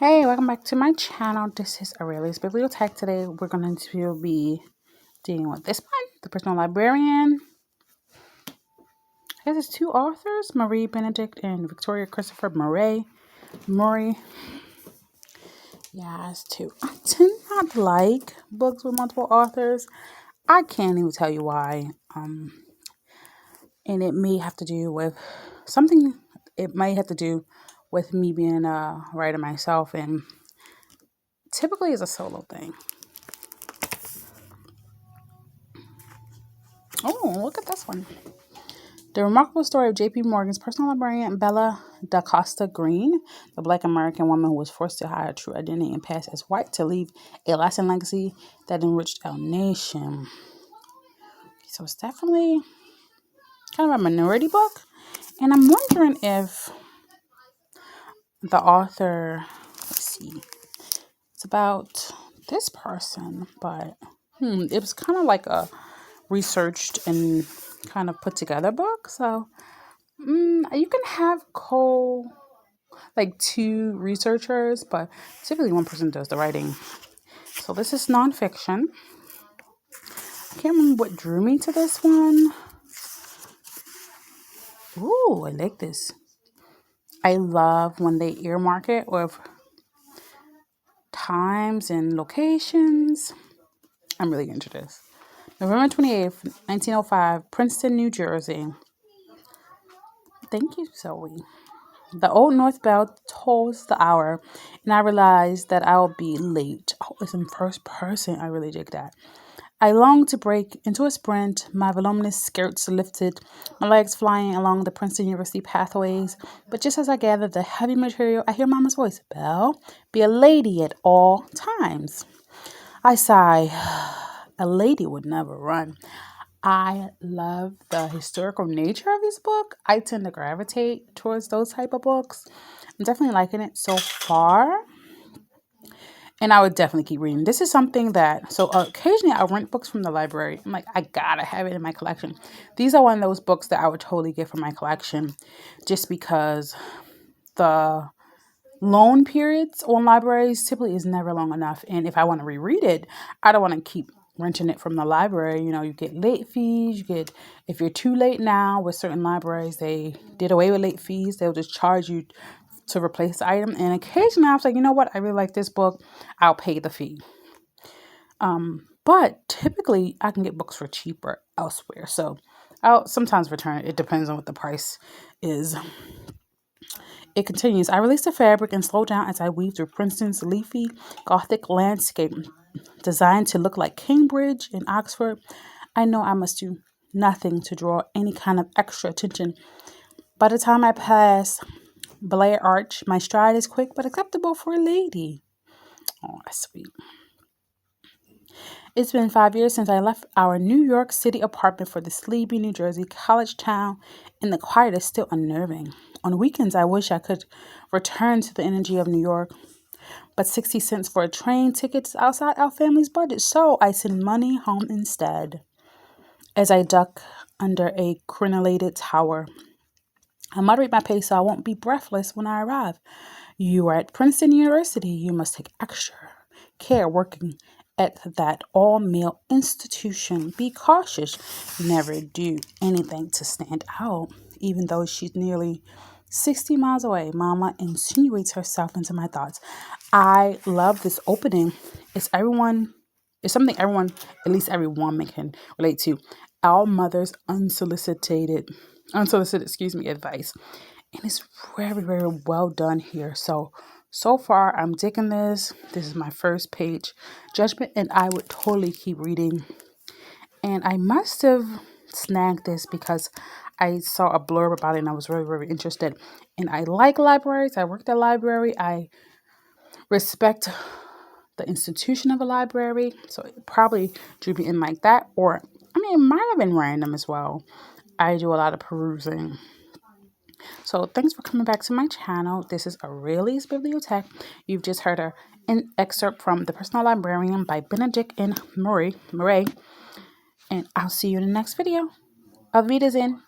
Hey, welcome back to my channel. This is Aurelia's Bibliothèque. Today we're going to be dealing with this one, The Personal Librarian. It has two authors, Marie Benedict and Victoria Christopher Murray. Yeah, it's two. I tend not to like books with multiple authors. I can't even tell you why. And it may have to do with something. It might have to do with me being a writer myself, and typically it's a solo thing. Oh, look at this one. The remarkable story of J.P. Morgan's personal librarian, Bella da Costa Green, the Black American woman who was forced to hide her true identity and pass as white to leave a lasting legacy that enriched our nation. So it's definitely kind of a minority book. And I'm wondering if the author, let's see, it's about this person, but it was kind of like a researched and kind of put together book. So you can have two researchers, but typically one person does the writing. So this is nonfiction. I can't remember what drew me to this one. Ooh, I like this. I love when they earmark it with times and locations. I'm really into this. November 28th, 1905, Princeton, New Jersey. Thank you, Zoe. The Old North Bell tolls the hour, and I realize that I'll be late. Oh, it's in first person. I really dig that. I long to break into a sprint, my voluminous skirts lifted, my legs flying along the Princeton University pathways. But just as I gather the heavy material, I hear Mama's voice. Belle, be a lady at all times. I sigh. A lady would never run. I love the historical nature of this book. I tend to gravitate towards those type of books. I'm definitely liking it so far. And I would definitely keep reading. This is something that, so occasionally I'll rent books from the library. I'm like, I gotta have it in my collection. These are one of those books that I would totally get from my collection just because the loan periods on libraries typically is never long enough. And if I want to reread it, I don't want to keep renting it from the library. You get late fees. If you're too late now with certain libraries, they did away with late fees. They'll just charge you to replace the item. And occasionally I was like, you know what? I really like this book. I'll pay the fee. But typically I can get books for cheaper elsewhere. So I'll sometimes return it. It depends on what the price is. It continues. I release the fabric and slow down as I weave through Princeton's leafy Gothic landscape designed to look like Cambridge and Oxford. I know I must do nothing to draw any kind of extra attention. By the time I pass Blair Arch, my stride is quick but acceptable for a lady. Oh, that's sweet. It's been 5 years since I left our New York City apartment for the sleepy New Jersey college town, and the quiet is still unnerving. On weekends, I wish I could return to the energy of New York, but 60 cents for a train ticket is outside our family's budget, so I send money home instead. As I duck under a crenellated tower, I moderate my pace so I won't be breathless when I arrive. You are at Princeton University. You must take extra care working at that all-male institution. Be cautious. Never do anything to stand out. Even though she's nearly 60 miles away, Mama insinuates herself into my thoughts. I love this opening. It's something everyone, at least every woman, can relate to. Our mother's unsolicited advice. And it's very, very well done here. So far, I'm digging this. This is my first page judgment, and I would totally keep reading. And I must have snagged this because I saw a blurb about it, and I was very, very interested. And I like libraries. I worked at a library. I respect the institution of a library. So it probably drew me in like that. Or, it might have been random as well. I do a lot of perusing. So thanks for coming back to my channel. This is Aurelia's Bibliothèque. You've just heard an excerpt from The Personal Librarian by Benedict and Murray. And I'll see you in the next video. Auf Wiedersehen.